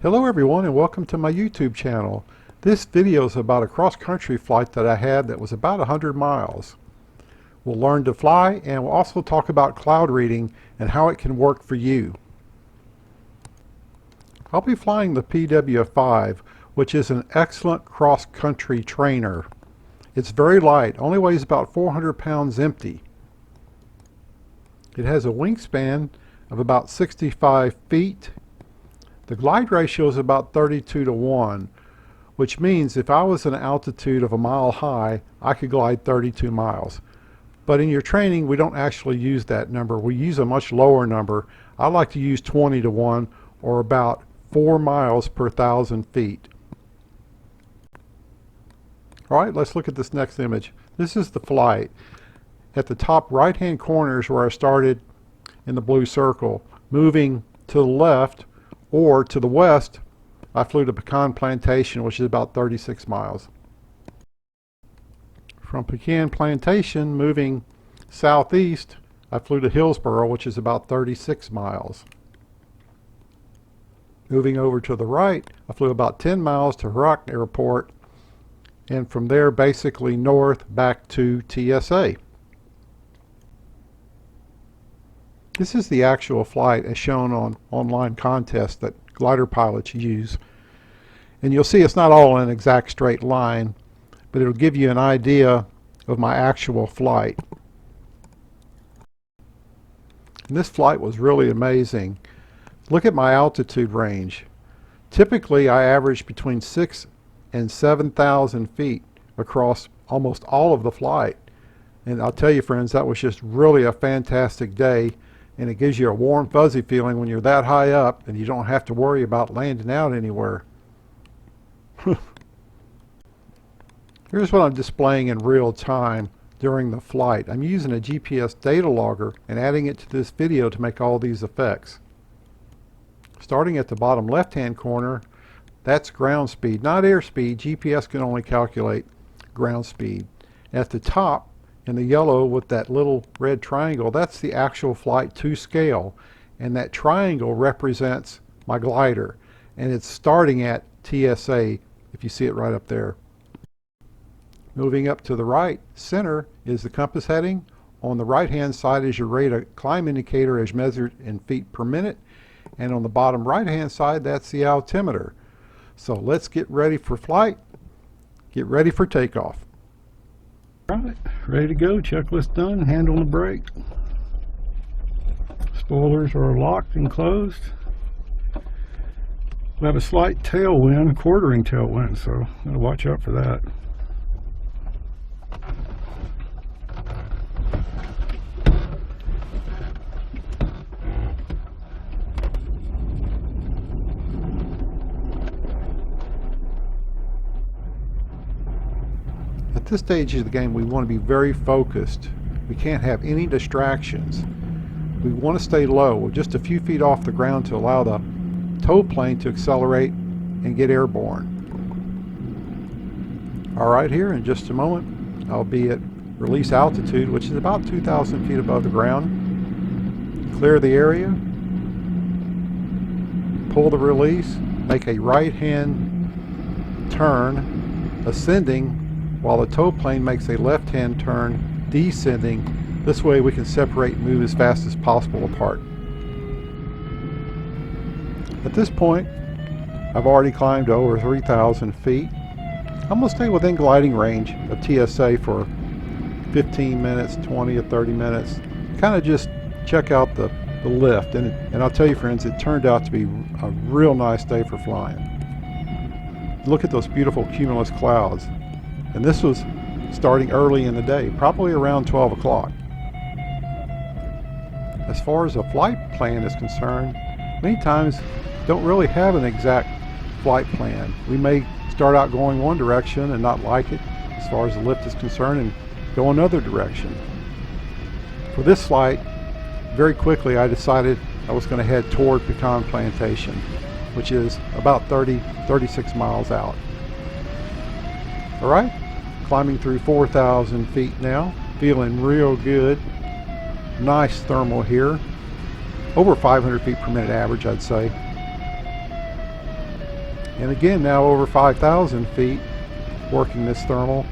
Hello everyone and welcome to my YouTube channel. This video is about a cross-country flight that I had that was about 100 miles. We'll learn to fly and we'll also talk about cloud reading and how it can work for you. I'll be flying the PW5, which is an excellent cross-country trainer. It's very light, only weighs about 400 pounds empty. It has a wingspan of about 65 feet. The glide ratio is about 32:1, which means if I was at an altitude of a mile high, I could glide 32 miles. But in your training, we don't actually use that number. We use a much lower number. I like to use 20:1, or about 4 miles per 1,000 feet. All right, let's look at this next image. This is the flight. At the top right-hand corner is where I started in the blue circle. Moving to the left or to the west, I flew to Pecan Plantation, which is about 36 miles. From Pecan Plantation, moving southeast, I flew to Hillsboro, which is about 36 miles. Moving over to the right, I flew about 10 miles to Hurock Airport, and from there basically north back to TSA. This is the actual flight as shown on online contests that glider pilots use. And you'll see it's not all in an exact straight line, but it'll give you an idea of my actual flight. And this flight was really amazing. Look at my altitude range. Typically I average between 6,000 and 7,000 feet across almost all of the flight. And I'll tell you friends, that was just really a fantastic day. And it gives you a warm fuzzy feeling when you're that high up and you don't have to worry about landing out anywhere. Here's what I'm displaying in real time during the flight. I'm using a GPS data logger and adding it to this video to make all these effects. Starting at the bottom left-hand corner, that's ground speed, not airspeed. GPS can only calculate ground speed. At the top, in the yellow with that little red triangle, that's the actual flight to scale, and that triangle represents my glider, and it's starting at TSA if you see it right up there. Moving up to the right center is the compass heading. On the right hand side is your rate of climb indicator as measured in feet per minute, and on the bottom right hand side that's the altimeter. So let's get ready for flight, get ready for takeoff. Alright, ready to go, checklist done, hand on the brake. Spoilers are locked and closed. We have a slight tailwind, quartering tailwind, so gotta watch out for that. At this stage of the game, we want to be very focused. We can't have any distractions. We want to stay low. We're just a few feet off the ground to allow the tow plane to accelerate and get airborne. Alright, here in just a moment, I'll be at release altitude, which is about 2,000 feet above the ground. Clear the area, pull the release, make a right-hand turn, ascending, while the tow plane makes a left-hand turn, descending. This way we can separate and move as fast as possible apart. At this point, I've already climbed to over 3,000 feet. I'm going to stay within gliding range of TSA for 15 minutes, 20 or 30 minutes. Kind of just check out the lift. And I'll tell you friends, it turned out to be a real nice day for flying. Look at those beautiful cumulus clouds. And this was starting early in the day, probably around 12 o'clock. As far as a flight plan is concerned, many times don't really have an exact flight plan. We may start out going one direction and not like it as far as the lift is concerned and go another direction. For this flight, very quickly I decided I was going to head toward Pecan Plantation, which is about 36 miles out. Alright, climbing through 4,000 feet now, feeling real good. Nice thermal here, over 500 feet per minute average I'd say. And again, now over 5,000 feet working this thermal.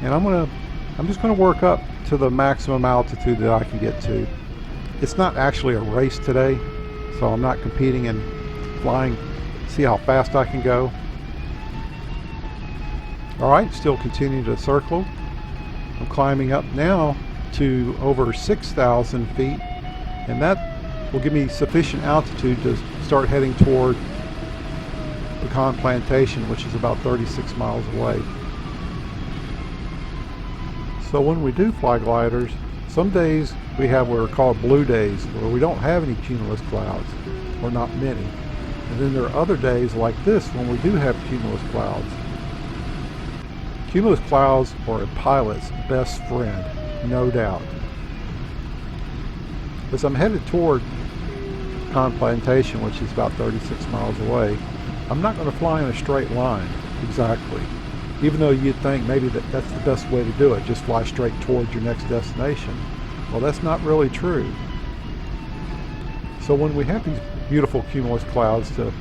And I'm just gonna work up to the maximum altitude that I can get to. It's not actually a race today, so I'm not competing in flying, see how fast I can go. Alright, still continue to circle. I'm climbing up now to over 6,000 feet, and that will give me sufficient altitude to start heading toward Pecan Plantation, which is about 36 miles away. So when we do fly gliders, some days we have what are called blue days, where we don't have any cumulus clouds, or not many. And then there are other days like this when we do have cumulus clouds. Cumulus clouds are a pilot's best friend, no doubt. As I'm headed toward Pecan Plantation, which is about 36 miles away, I'm not going to fly in a straight line exactly. Even though you'd think maybe that's the best way to do it, just fly straight towards your next destination. Well, that's not really true. So when we have these beautiful cumulus clouds to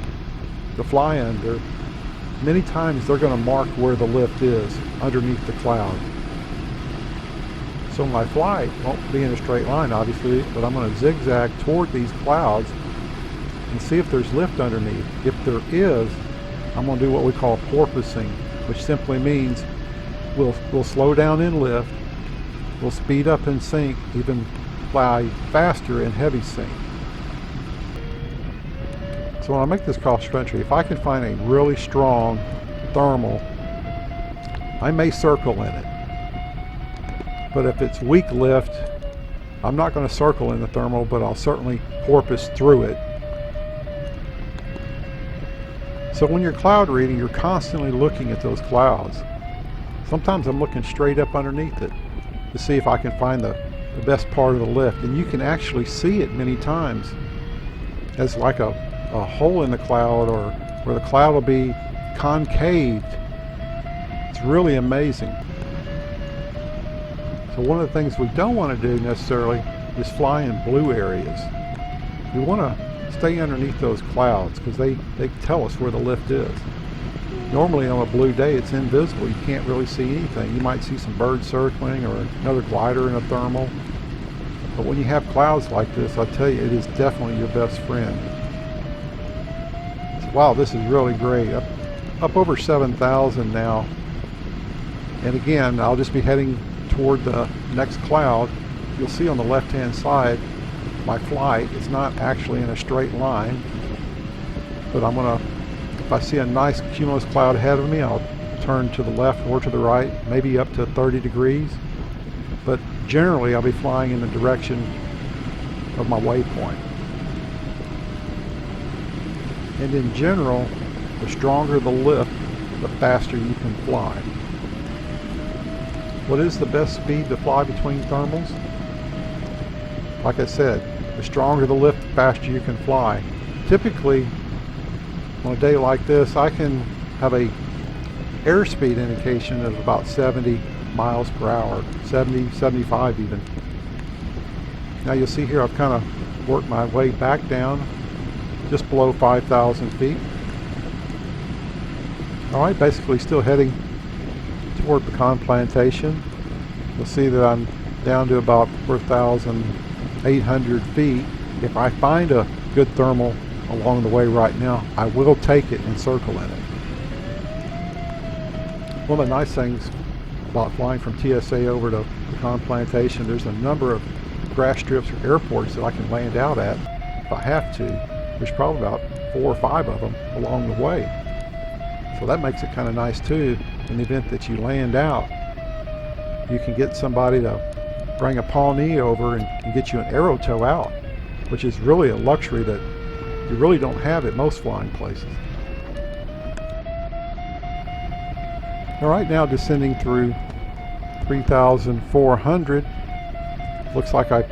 fly under, many times they're going to mark where the lift is underneath the cloud. So my flight won't be in a straight line, obviously, but I'm going to zigzag toward these clouds and see if there's lift underneath. If there is, I'm going to do what we call porpoising, which simply means we'll slow down in lift, we'll speed up in sink, even fly faster in heavy sink. So when I make this cross country, if I can find a really strong thermal, I may circle in it. But if it's weak lift, I'm not going to circle in the thermal, but I'll certainly porpoise through it. So when you're cloud reading, you're constantly looking at those clouds. Sometimes I'm looking straight up underneath it to see if I can find the best part of the lift. And you can actually see it many times as like a hole in the cloud, or where the cloud will be concaved. It's really amazing. So one of the things we don't want to do necessarily is fly in blue areas. We want to stay underneath those clouds because they tell us where the lift is. Normally on a blue day it's invisible. You can't really see anything. You might see some birds circling or another glider in a thermal. But when you have clouds like this, I'll tell you, it is definitely your best friend. So, wow, this is really great. Up over 7,000 now. And again, I'll just be heading toward the next cloud. You'll see on the left-hand side my flight is not actually in a straight line, but I'm gonna, if I see a nice cumulus cloud ahead of me, I'll turn to the left or to the right, maybe up to 30 degrees, but generally I'll be flying in the direction of my waypoint. And in general, the stronger the lift, the faster you can fly. What is the best speed to fly between thermals? Like I said, the stronger the lift, the faster you can fly. Typically, on a day like this, I can have a airspeed indication of about 70 miles per hour, 70, 75 even. Now you'll see here I've kind of worked my way back down, just below 5,000 feet. Alright, basically still heading toward Pecan Plantation. You'll see that I'm down to about 4,800 feet. If I find a good thermal along the way right now, I will take it and circle in it. One of the nice things about flying from TSA over to Pecan Plantation, there's a number of grass strips or airports that I can land out at if I have to. There's probably about 4 or 5 of them along the way. So that makes it kind of nice too. In the event that you land out, you can get somebody to bring a Pawnee over and get you an arrow tow out, which is really a luxury that you really don't have at most flying places. Alright, now descending through 3,400. Looks like I'm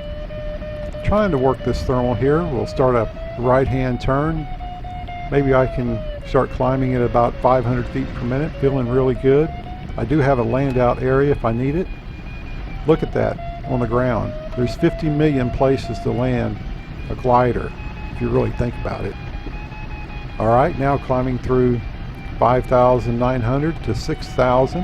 trying to work this thermal here. We'll start a right-hand turn. Maybe I can start climbing at about 500 feet per minute, feeling really good. I do have a land out area if I need it. Look at that on the ground. There's 50 million places to land a glider, if you really think about it. Alright, now climbing through 5,900 to 6,000.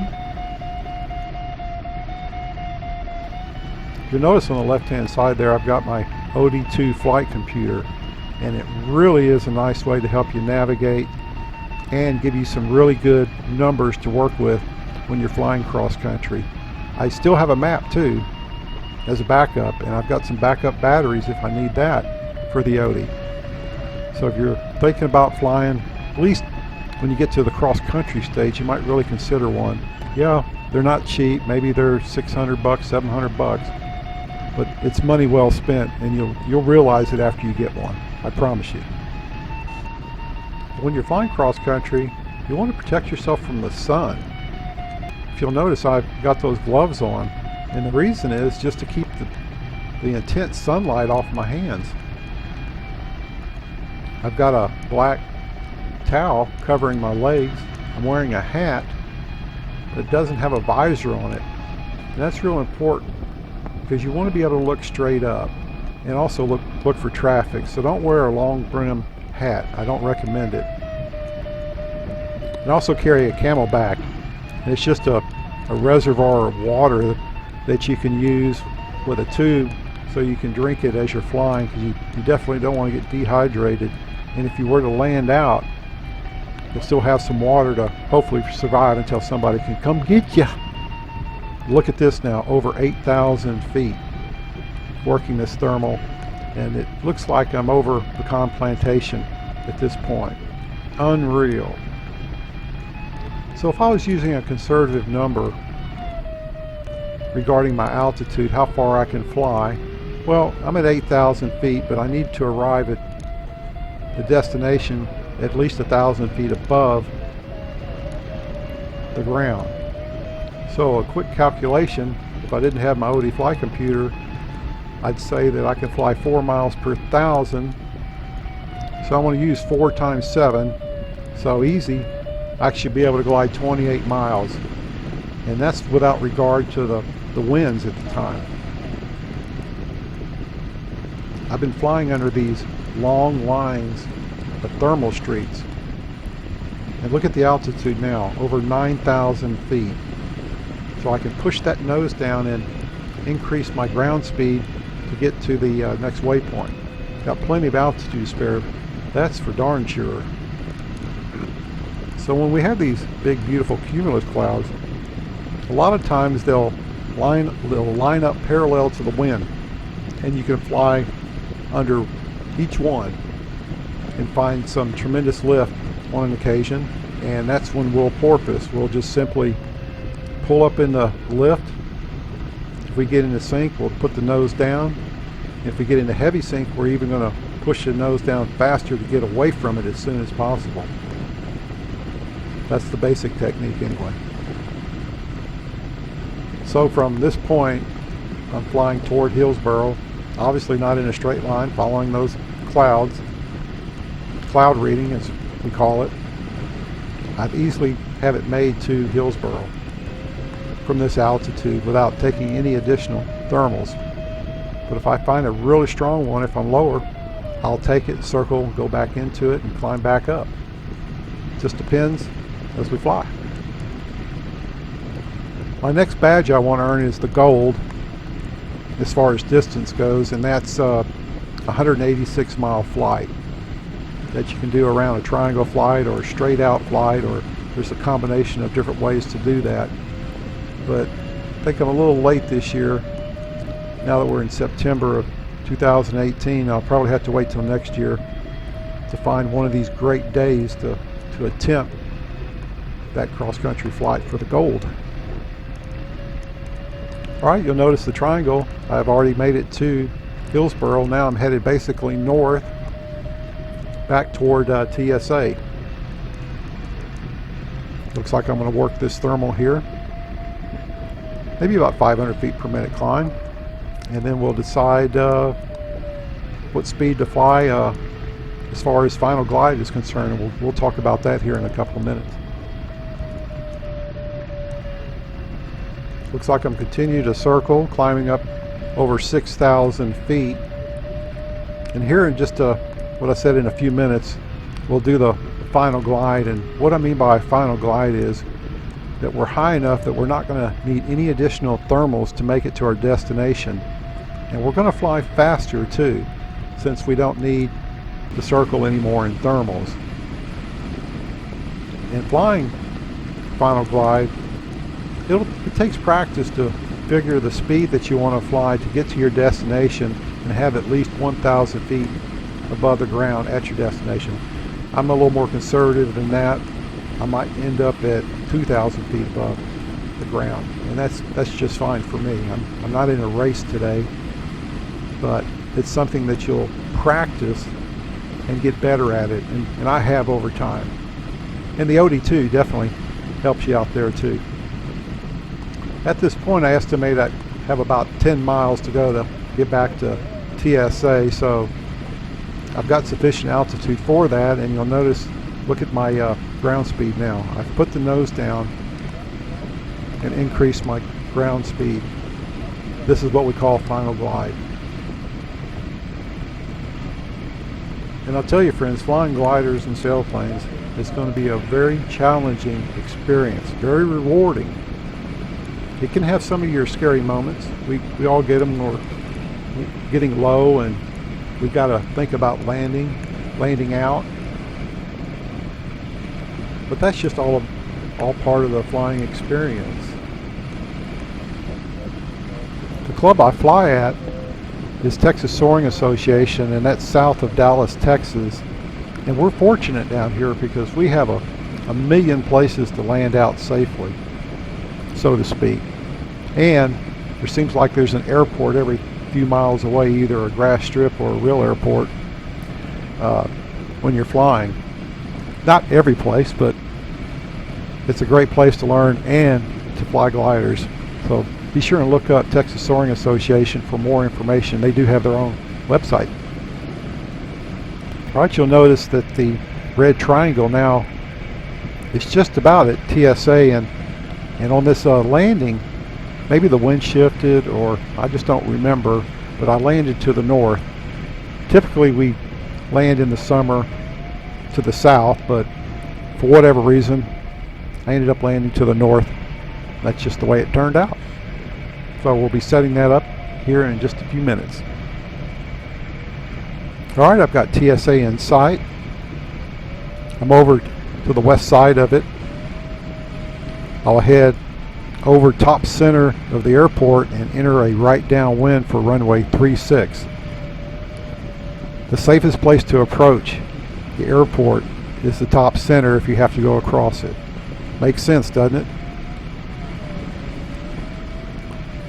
You'll notice on the left hand side there I've got my OD2 flight computer, and it really is a nice way to help you navigate and give you some really good numbers to work with when you're flying cross country. I still have a map too as a backup, and I've got some backup batteries if I need that for the OD. So if you're thinking about flying, at least when you get to the cross country stage, you might really consider one. Yeah, they're not cheap. Maybe they're $600, $700, but it's money well spent, and you'll realize it after you get one. I promise you. When you're flying cross country, you want to protect yourself from the sun. If you'll notice, I've got those gloves on, and the reason is just to keep the intense sunlight off my hands. I've got a black towel covering my legs. I'm wearing a hat that doesn't have a visor on it, and that's real important because you want to be able to look straight up and also look for traffic. So don't wear a long brim hat. I don't recommend it. And also carry a Camelback, and it's just a reservoir of water that you can use with a tube so you can drink it as you're flying, because you definitely don't want to get dehydrated. And if you were to land out, you'll still have some water to hopefully survive until somebody can come get you. Look at this now, over 8,000 feet working this thermal, and it looks like I'm over pecan plantation at this point. Unreal. So if I was using a conservative number regarding my altitude, how far I can fly, well, I'm at 8,000 feet, but I need to arrive at the destination at least 1,000 feet above the ground. So a quick calculation, if I didn't have my OD flight computer, I'd say that I can fly 4 miles per 1,000. So I'm going to use 4 times 7, so easy. I should be able to glide 28 miles, and that's without regard to the winds at the time. I've been flying under these long lines of thermal streets, and look at the altitude now, over 9,000 feet. So I can push that nose down and increase my ground speed to get to the next waypoint. Got plenty of altitude spare, that's for darn sure. So when we have these big beautiful cumulus clouds, a lot of times they'll line up parallel to the wind, and you can fly under each one and find some tremendous lift on an occasion, and that's when we'll porpoise. We'll just simply pull up in the lift. If we get into sink, we'll put the nose down. If we get into heavy sink, we're even going to push the nose down faster to get away from it as soon as possible. That's the basic technique anyway. So from this point, I'm flying toward Hillsboro, obviously not in a straight line, following those clouds. Cloud reading, as we call it. I'd easily have it made to Hillsboro from this altitude without taking any additional thermals. But if I find a really strong one, if I'm lower, I'll take it, circle, go back into it, and climb back up. Just depends as we fly. My next badge I want to earn is the gold as far as distance goes, and that's a 186-mile flight that you can do around a triangle flight or a straight out flight, or there's a combination of different ways to do that. But I think I'm a little late this year. Now that we're in September of 2018, I'll probably have to wait till next year to find one of these great days to attempt that cross-country flight for the gold. Alright, you'll notice the triangle. I've already made it to Hillsboro. Now I'm headed basically north back toward TSA. Looks like I'm going to work this thermal here. Maybe about 500 feet per minute climb, and then we'll decide what speed to fly as far as final glide is concerned, and we'll talk about that here in a couple of minutes. Looks like I'm continuing to circle, climbing up over 6,000 feet, and here in just what I said in a few minutes, we'll do the final glide. And what I mean by final glide is that we're high enough that we're not going to need any additional thermals to make it to our destination. And we're going to fly faster too, since we don't need to circle anymore in thermals. And flying final glide, it takes practice to figure the speed that you want to fly to get to your destination and have at least 1,000 feet above the ground at your destination. I'm a little more conservative than that. I might end up at 2,000 feet above the ground, and that's just fine for me. I'm not in a race today, but it's something that you'll practice and get better at it, and I have over time. And the OD2 definitely helps you out there too. At this point, I estimate I have about 10 miles to go to get back to TSA, so I've got sufficient altitude for that. And you'll notice, look at my ground speed now. I've put the nose down and increased my ground speed. This is what we call final glide. And I'll tell you, friends, flying gliders and sailplanes is going to be a very challenging experience, very rewarding. It can have some of your scary moments. We all get them when we're getting low and we've got to think about landing out. But that's just all part of the flying experience. The club I fly at is Texas Soaring Association, and that's south of Dallas, Texas. And we're fortunate down here because we have a million places to land out safely, so to speak. And there seems like there's an airport every few miles away, either a grass strip or a real airport, when you're flying. Not every place, but it's a great place to learn and to fly gliders. So be sure and look up Texas Soaring Association for more information. They do have their own website. All right, you'll notice that the red triangle now is just about at TSA, and on this landing, maybe the wind shifted, or I just don't remember, but I landed to the north. Typically we land in the summer to the south, but for whatever reason I ended up landing to the north. That's just the way it turned out. So we'll be setting that up here in just a few minutes. Alright, I've got TSA in sight. I'm over to the west side of it. I'll head over top center of the airport and enter a right downwind for runway 36. The safest place to approach the airport is the top center if you have to go across it. Makes sense, doesn't it?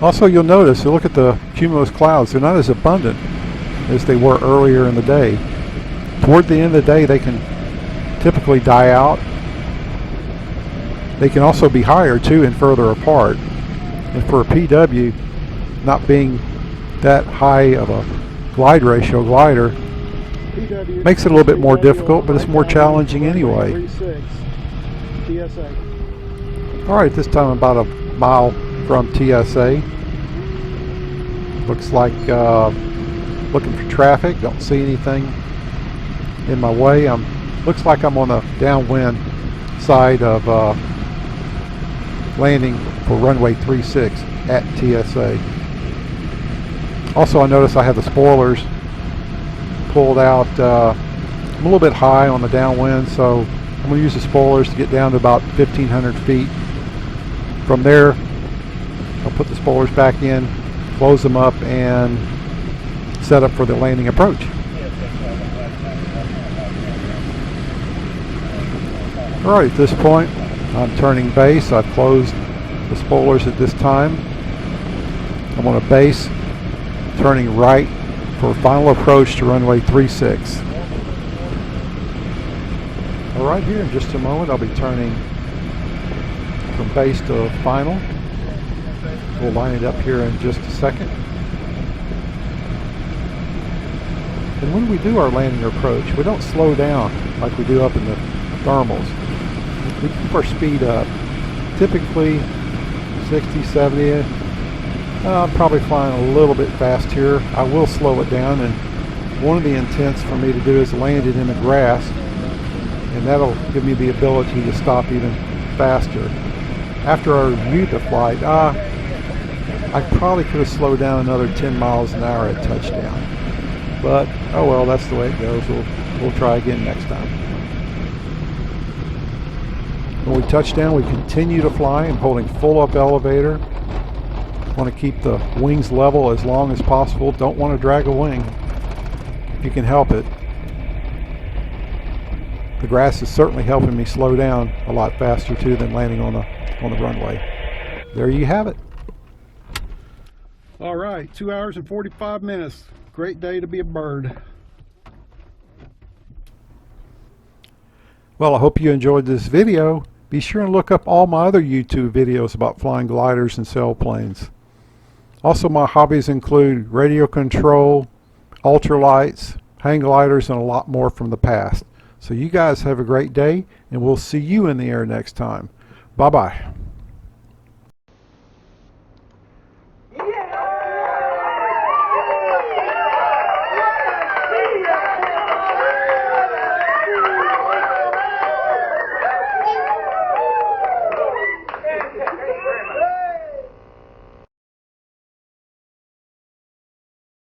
Also, you'll notice, look at the cumulus clouds. They're not as abundant as they were earlier in the day. Toward the end of the day, they can typically die out. They can also be higher too and further apart. And for a PW, not being that high of a glide ratio glider, makes it a little bit more difficult, but it's more challenging anyway. Alright, this time I'm about a mile from TSA. Looks like looking for traffic, don't see anything in my way. Looks like I'm on the downwind side of landing for runway 36 at TSA. Also, I notice I have the spoilers pulled out. I'm a little bit high on the downwind, so I'm going to use the spoilers to get down to about 1,500 feet. From there, I'll put the spoilers back in, close them up, and set up for the landing approach. Alright, at this point, I'm turning base. I've closed the spoilers at this time. I'm on a base, turning right for final approach to runway 36. Alright, here in just a moment, I'll be turning from base to final. We'll line it up here in just a second. And when we do our landing approach, we don't slow down like we do up in the thermals. We keep our speed up. Typically 60, 70. I'm probably flying a little bit fast here. I will slow it down, and one of the intents for me to do is land it in the grass and that'll give me the ability to stop even faster. After I reviewed the flight, I probably could have slowed down another 10 miles an hour at touchdown. But, oh well, that's the way it goes. We'll try again next time. When we touch down, we continue to fly and holding full up elevator. Want to keep the wings level as long as possible. Don't want to drag a wing if you can help it. The grass is certainly helping me slow down a lot faster too than landing on the runway. There you have it. All right, 2 hours and 45 minutes. Great day to be a bird. Well, I hope you enjoyed this video. Be sure and look up all my other YouTube videos about flying gliders and sailplanes. Also, my hobbies include radio control, ultralights, hang gliders, and a lot more from the past. So you guys have a great day, and we'll see you in the air next time. Bye-bye.